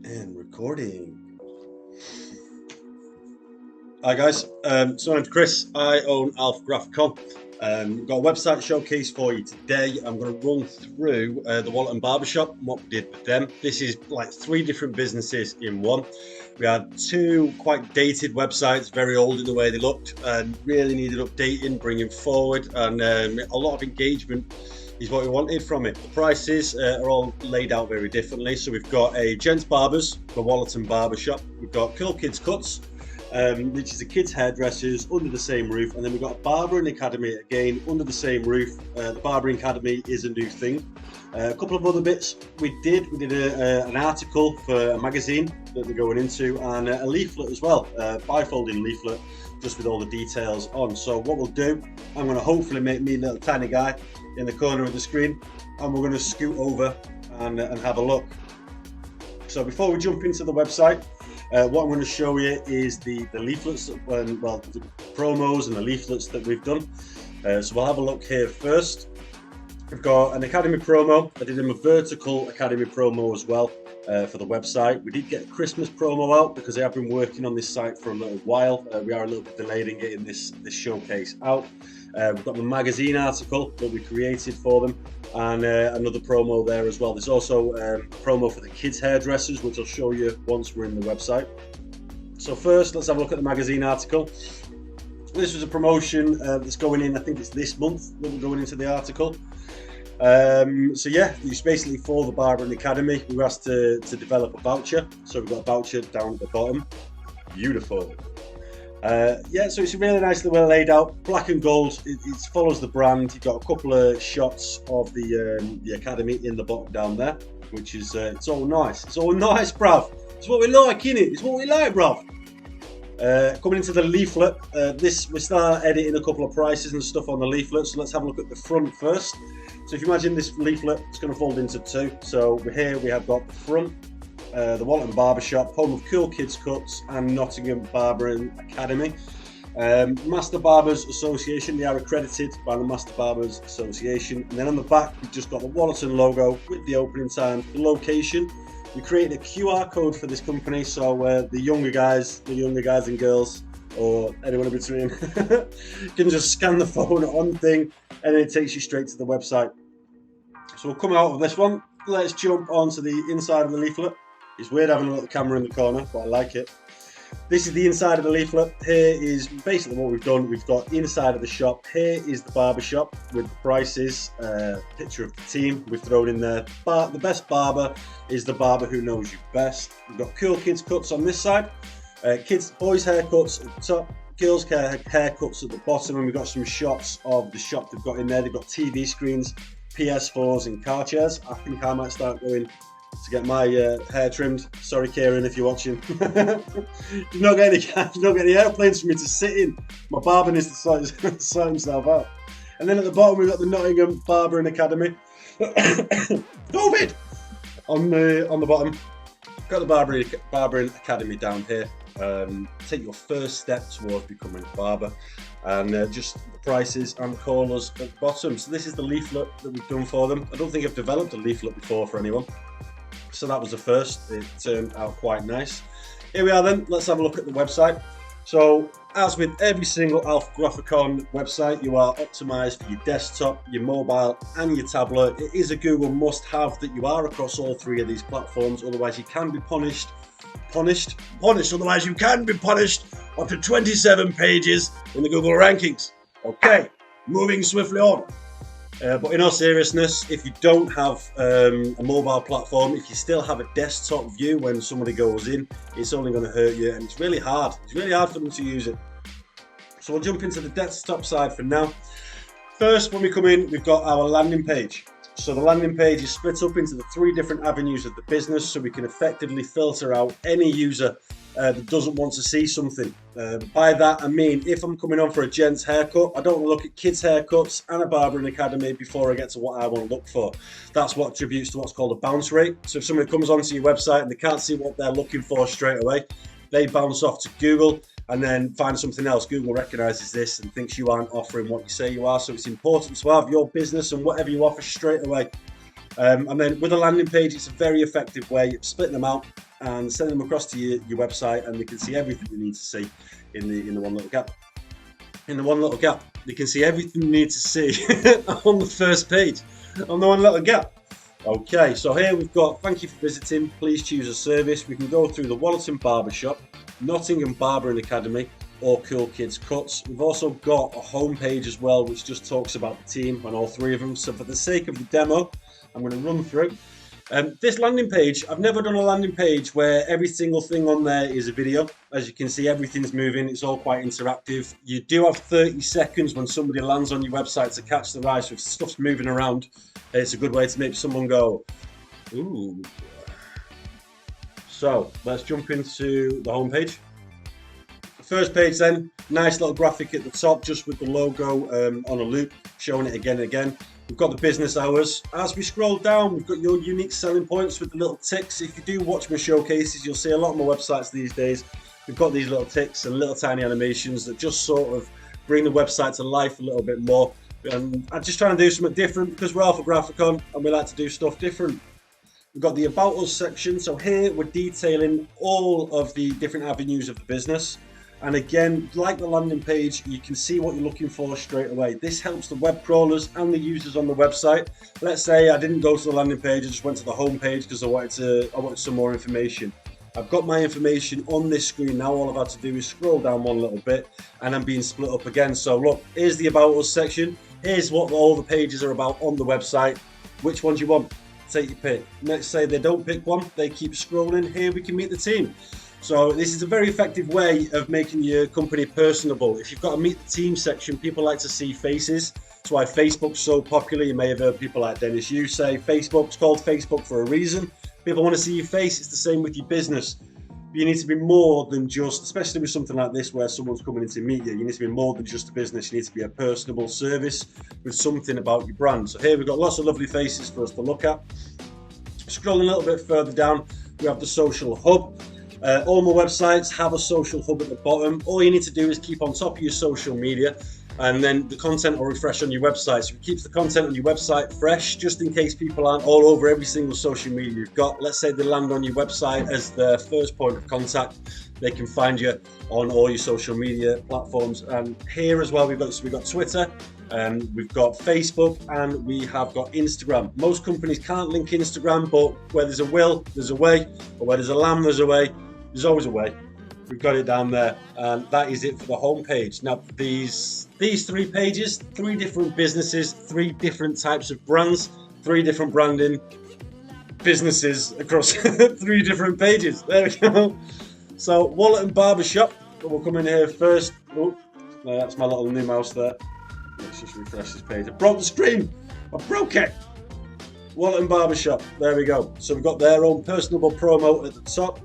And recording. Hi guys, so my name's Chris. I own Alpha Grafikon. Got a website showcase for you today. I'm going to run through the Wollaton Barbershop and what we did with them. This is like 3 different businesses in one. We had 2 quite dated websites, very old in the way they looked, and really needed updating, bringing forward, and a lot of engagement is what we wanted from it. The prices are all laid out very differently. So we've got a gents barbers for Wollaton Barbershop. We've got Cool Kids Cuts, which is a kids hairdressers under the same roof, and then we've got a barbering academy again under the same roof. The barbering academy is a new thing. A couple of other bits we did an article for a magazine that they're going into, and a leaflet as well, bifolding leaflet, just with all the details on. So what we'll do, I'm going to hopefully make me a little tiny guy in the corner of the screen, and we're going to scoot over and have a look. So before we jump into the website, what I'm going to show you is the leaflets, the promos and the leaflets that we've done. So we'll have a look here first. We've got an academy promo. I did them a vertical academy promo as well for the website. We did get a Christmas promo out because I have been working on this site for a little while. We are a little bit delayed in getting this showcase out. We've got the magazine article that we created for them, and another promo there as well. There's also a promo for the kids hairdressers, which I'll show you once we're in the website. So first, let's have a look at the magazine article. This was a promotion that's going in, I think it's this month that we're going into the article. So yeah, it's basically for the Barbering Academy. We were asked to develop a voucher, so we've got a voucher down at the bottom. Beautiful. Yeah, so it's really nicely well laid out, black and gold. It follows the brand. You've got a couple of shots of the academy in the bottom down there, which is it's all nice. It's all nice, bruv. It's what we like, innit? It's what we like, bruv. Coming into the leaflet, we start editing a couple of prices and stuff on the leaflet. So let's have a look at the front first. So if you imagine this leaflet, it's going to fold into 2. So here we have got the front. The Wollaton Barbershop, home of Cool Kids Cuts and Nottingham Barbering Academy. Master Barbers Association, they are accredited by the Master Barbers Association. And then on the back, we've just got the Wollaton logo with the opening time, the location. We created a QR code for this company, so the younger guys and girls, or anyone in between, can just scan the phone on thing, and then it takes you straight to the website. So we'll come out of this one. Let's jump onto the inside of the leaflet. It's weird having a little camera in the corner, but I like it. This is the inside of the leaflet. Here is basically what we've done. We've got inside of the shop. Here is the barbershop with the prices, picture of the team we've thrown in there. The best barber is the barber who knows you best. We've got Cool Kids Cuts on this side. Boys haircuts at the top, girls haircuts at the bottom, and we've got some shots of the shop they've got in there. They've got TV screens, PS4s and car chairs. I think I might start going to get my hair trimmed. Sorry, Kieran, if you're watching. You've not got any airplanes for me to sit in. My barber needs to sort himself out. And then at the bottom, we've got the Nottingham Barbering Academy. COVID! On the bottom, got the Barbering Academy down here. Take your first step towards becoming a barber, and just the prices and the callers at the bottom. So this is the leaflet that we've done for them. I don't think I've developed a leaflet before for anyone, so that was the first. It turned out quite nice. Here we are then, let's have a look at the website. So as with every single Alpha Grafikon website, you are optimized for your desktop, your mobile and your tablet. It is a Google must-have that you are across all 3 of these platforms, otherwise you can be punished, otherwise you can be punished up to 27 pages in the Google rankings. Okay, moving swiftly on. But in all seriousness, if you don't have a mobile platform, if you still have a desktop view when somebody goes in, it's only going to hurt you, and it's really hard. It's really hard for them to use it. So we'll jump into the desktop side for now. First, when we come in, we've got our landing page. So the landing page is split up into the 3 different avenues of the business, so we can effectively filter out any user that doesn't want to see something. By that I mean, if I'm coming on for a gent's haircut, I don't want to look at kids' haircuts and a barbering academy before I get to what I want to look for. That's what attributes to what's called a bounce rate. So if somebody comes onto your website and they can't see what they're looking for straight away, they bounce off to Google and then find something else. Google recognizes this and thinks you aren't offering what you say you are. So it's important to have your business and whatever you offer straight away. And then with a landing page, it's a very effective way of splitting them out. and send them across to your website, and they can see everything you need to see in the one little gap. In the one little gap, you can see everything you need to see on the first page, on the one little gap. Okay, so here we've got, thank you for visiting, please choose a service. We can go through the Wollaton Barbershop, Nottingham Barbering Academy, or Cool Kids Cuts. We've also got a homepage as well, which just talks about the team and all three of them. So for the sake of the demo, I'm going to run through. This landing page, I've never done a landing page where every single thing on there is a video. As you can see, everything's moving. It's all quite interactive. You do have 30 seconds when somebody lands on your website to catch their eye. So if stuff's moving around, it's a good way to make someone go, ooh. So let's jump into the home page. The first page then, nice little graphic at the top, just with the logo on a loop, showing it again and again. We've got the business hours. As we scroll down, we've got your unique selling points with the little ticks. If you do watch my showcases, you'll see a lot of my websites these days. We've got these little ticks and little tiny animations that just sort of bring the website to life a little bit more. And I'm just trying to do something different because we're Alpha Grafikon and we like to do stuff different. We've got the About Us section. So here we're detailing all of the different avenues of the business. And again, like the landing page, you can see what you're looking for straight away. This helps the web crawlers and the users on the website. Let's say I didn't go to the landing page, I just went to the home page because I wanted some more information. I've got my information on this screen now. All I've had to do is scroll down one little bit and I'm being split up again. So look, here's the About Us section. Here's what all the pages are about on the website. Which one do you want? Take your pick. Let's say they don't pick one, they keep scrolling. Here we can meet the team. So this is a very effective way of making your company personable. If you've got a meet the team section, people like to see faces. That's why Facebook's so popular. You may have heard people like Dennis Yu say Facebook's called Facebook for a reason. People want to see your face. It's the same with your business. But you need to be more than just, especially with something like this where someone's coming in to meet you, you need to be more than just a business. You need to be a personable service with something about your brand. So here we've got lots of lovely faces for us to look at. Scrolling a little bit further down, we have the social hub. All my websites have a social hub at the bottom. All you need to do is keep on top of your social media and then the content will refresh on your website. So it keeps the content on your website fresh just in case people aren't all over every single social media you've got. Let's say they land on your website as their first point of contact. They can find you on all your social media platforms. And here as well, we've got Twitter, we've got Facebook, and we have got Instagram. Most companies can't link Instagram, but where there's a will, there's a way. Or where there's a lamb, there's a way. There's always a way. We've got it down there, and that is it for the home page. Now, these 3 pages, 3 different businesses, 3 different types of brands, 3 different branding businesses across 3 different pages. There we go. So, Wollaton Barbershop. We'll come in here first. Oh, that's my little new mouse there. Let's just refresh this page. I broke the screen. I broke it. Wollaton Barbershop. There we go. So we've got their own personable promo at the top.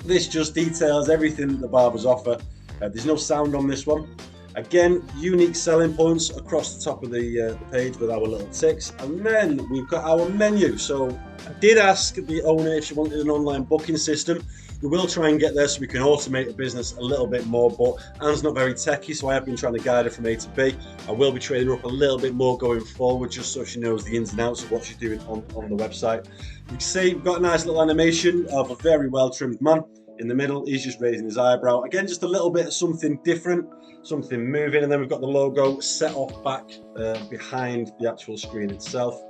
This just details everything that the barbers offer. There's no sound on this one. Again, unique selling points across the top of the page with our little ticks. And then we've got our menu. So I did ask the owner if she wanted an online booking system. We will try and get there so we can automate the business a little bit more, but Anne's not very techy, so I have been trying to guide her from A to B. I will be training her up a little bit more going forward, just so she knows the ins and outs of what she's doing on the website. You can see we've got a nice little animation of a very well trimmed man. In the middle, he's just raising his eyebrow. Again, just a little bit of something different, something moving, and then we've got the logo set off back behind the actual screen itself.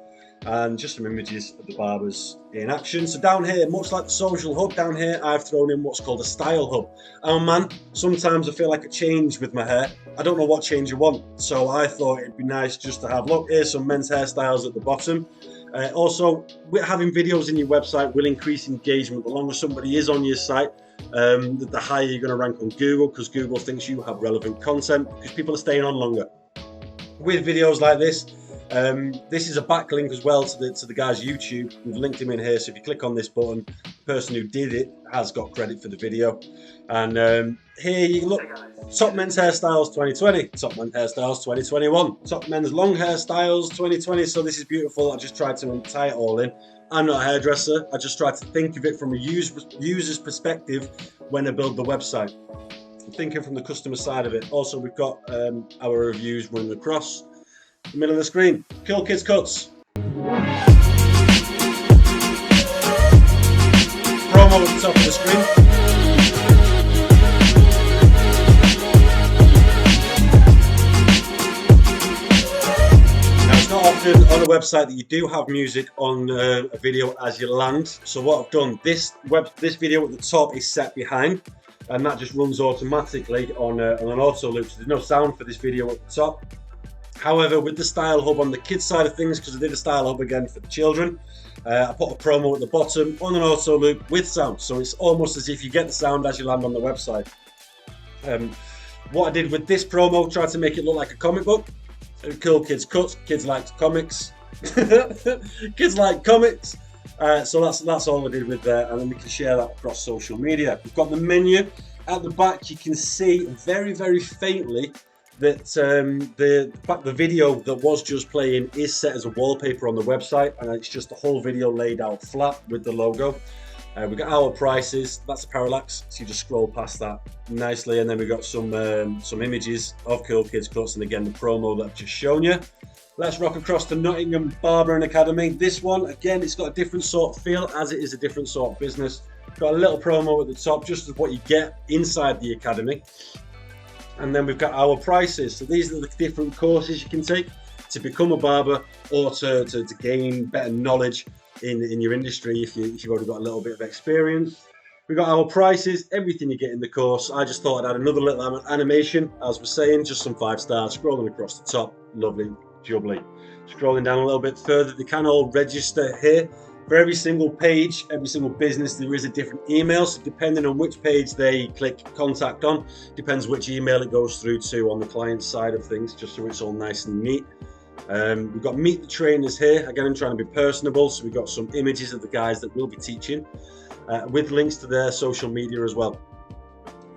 And just some images of the barbers in action. So down here, much like the social hub, down here I've thrown in what's called a style hub. Oh man, sometimes I feel like a change with my hair. I don't know what change I want, so I thought it'd be nice just to have, look, here's some men's hairstyles at the bottom. Also, having videos in your website will increase engagement. The longer somebody is on your site, the higher you're going to rank on Google, because Google thinks you have relevant content, because people are staying on longer. With videos like this is a backlink as well to the guy's YouTube. We've linked him in here, so if you click on this button, the person who did it has got credit for the video. And here you look, top men's hairstyles 2020, top men's hairstyles 2021, top men's long hairstyles 2020. So this is beautiful. I just tried to tie it all in. I'm not a hairdresser. I just tried to think of it from a user's perspective when I build the website. I'm thinking from the customer side of it. Also, we've got our reviews running across the middle of the screen. Cool Kids Cuts. Promo top of the screen. It's not often on a website that you do have music on a video as you land. So what I've done, this video at the top is set behind, and that just runs automatically on an auto loop. So there's no sound for this video at the top. However, with the style hub on the kids side of things, because I did a style hub again for the children, I put a promo at the bottom on an auto loop with sound. So it's almost as if you get the sound as you land on the website. What I did with this promo, tried to make it look like a comic book. Cool kids cut. Kids liked comics. Kids like comics. So that's all I did with that, and then we can share that across social media. We've got the menu at the back. You can see very, very faintly that the video that was just playing is set as a wallpaper on the website, and it's just the whole video laid out flat with the logo. We've got our prices, that's a parallax, so you just scroll past that nicely, and then we've got some images of Cool Kids Cuts, and again the promo that I've just shown you. Let's rock across to Nottingham Barber Academy. This one, again, it's got a different sort of feel, as it is a different sort of business. Got a little promo at the top, just as what you get inside the academy. And then we've got our prices. So these are the different courses you can take to become a barber, or to gain better knowledge in your industry if you've already got a little bit of experience. We've got our prices, everything you get in the course. I just thought I'd add another little animation, as we're saying, just some 5 stars, scrolling across the top, lovely, jubbly. Scrolling down a little bit further, they can all register here. For every single page, every single business, there is a different email, so depending on which page they click contact on, depends which email it goes through to on the client side of things, just so it's all nice and neat. We've got meet the trainers here. Again, I'm trying to be personable, so we've got some images of the guys that will be teaching, with links to their social media as well.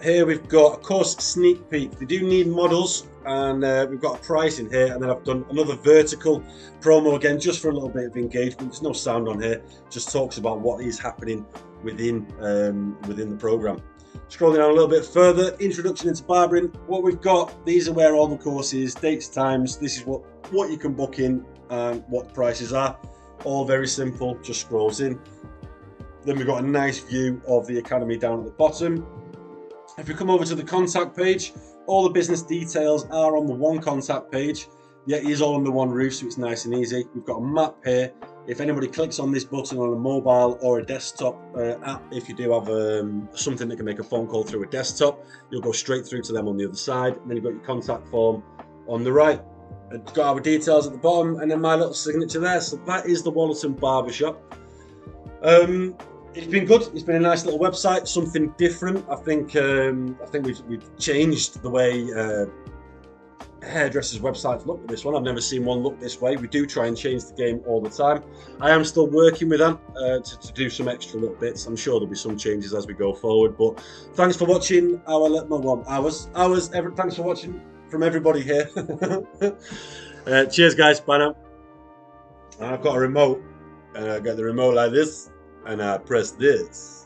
Here we've got a course sneak peek. They do need models, and we've got a price in here, and then I've done another vertical promo again, just for a little bit of engagement. There's no sound on here, just talks about what is happening within the program. Scrolling down a little bit further, introduction into barbering. What we've got, these are where all the courses, dates, times, this is what you can book in, and what the prices are. All very simple, just scrolls in. Then we've got a nice view of the academy down at the bottom. If we come over to the contact page, all the business details are on the one contact page. Yeah, it is all under one roof, so it's nice and easy. We've got a map here. If anybody clicks on this button on a mobile or a desktop app, if you do have something that can make a phone call through a desktop, you'll go straight through to them on the other side. And then you've got your contact form on the right. It's got our details at the bottom, and then my little signature there. So that is the Wollaton Barbershop. It's been good. It's been a nice little website, something different. I think we've changed the way hairdressers' websites look with this one. I've never seen one look this way. We do try and change the game all the time. I am still working with them to do some extra little bits. I'm sure there'll be some changes as we go forward. But thanks for watching thanks for watching from everybody here. Cheers, guys. Bye now. I've got a remote, and I got the remote like this, and I press this.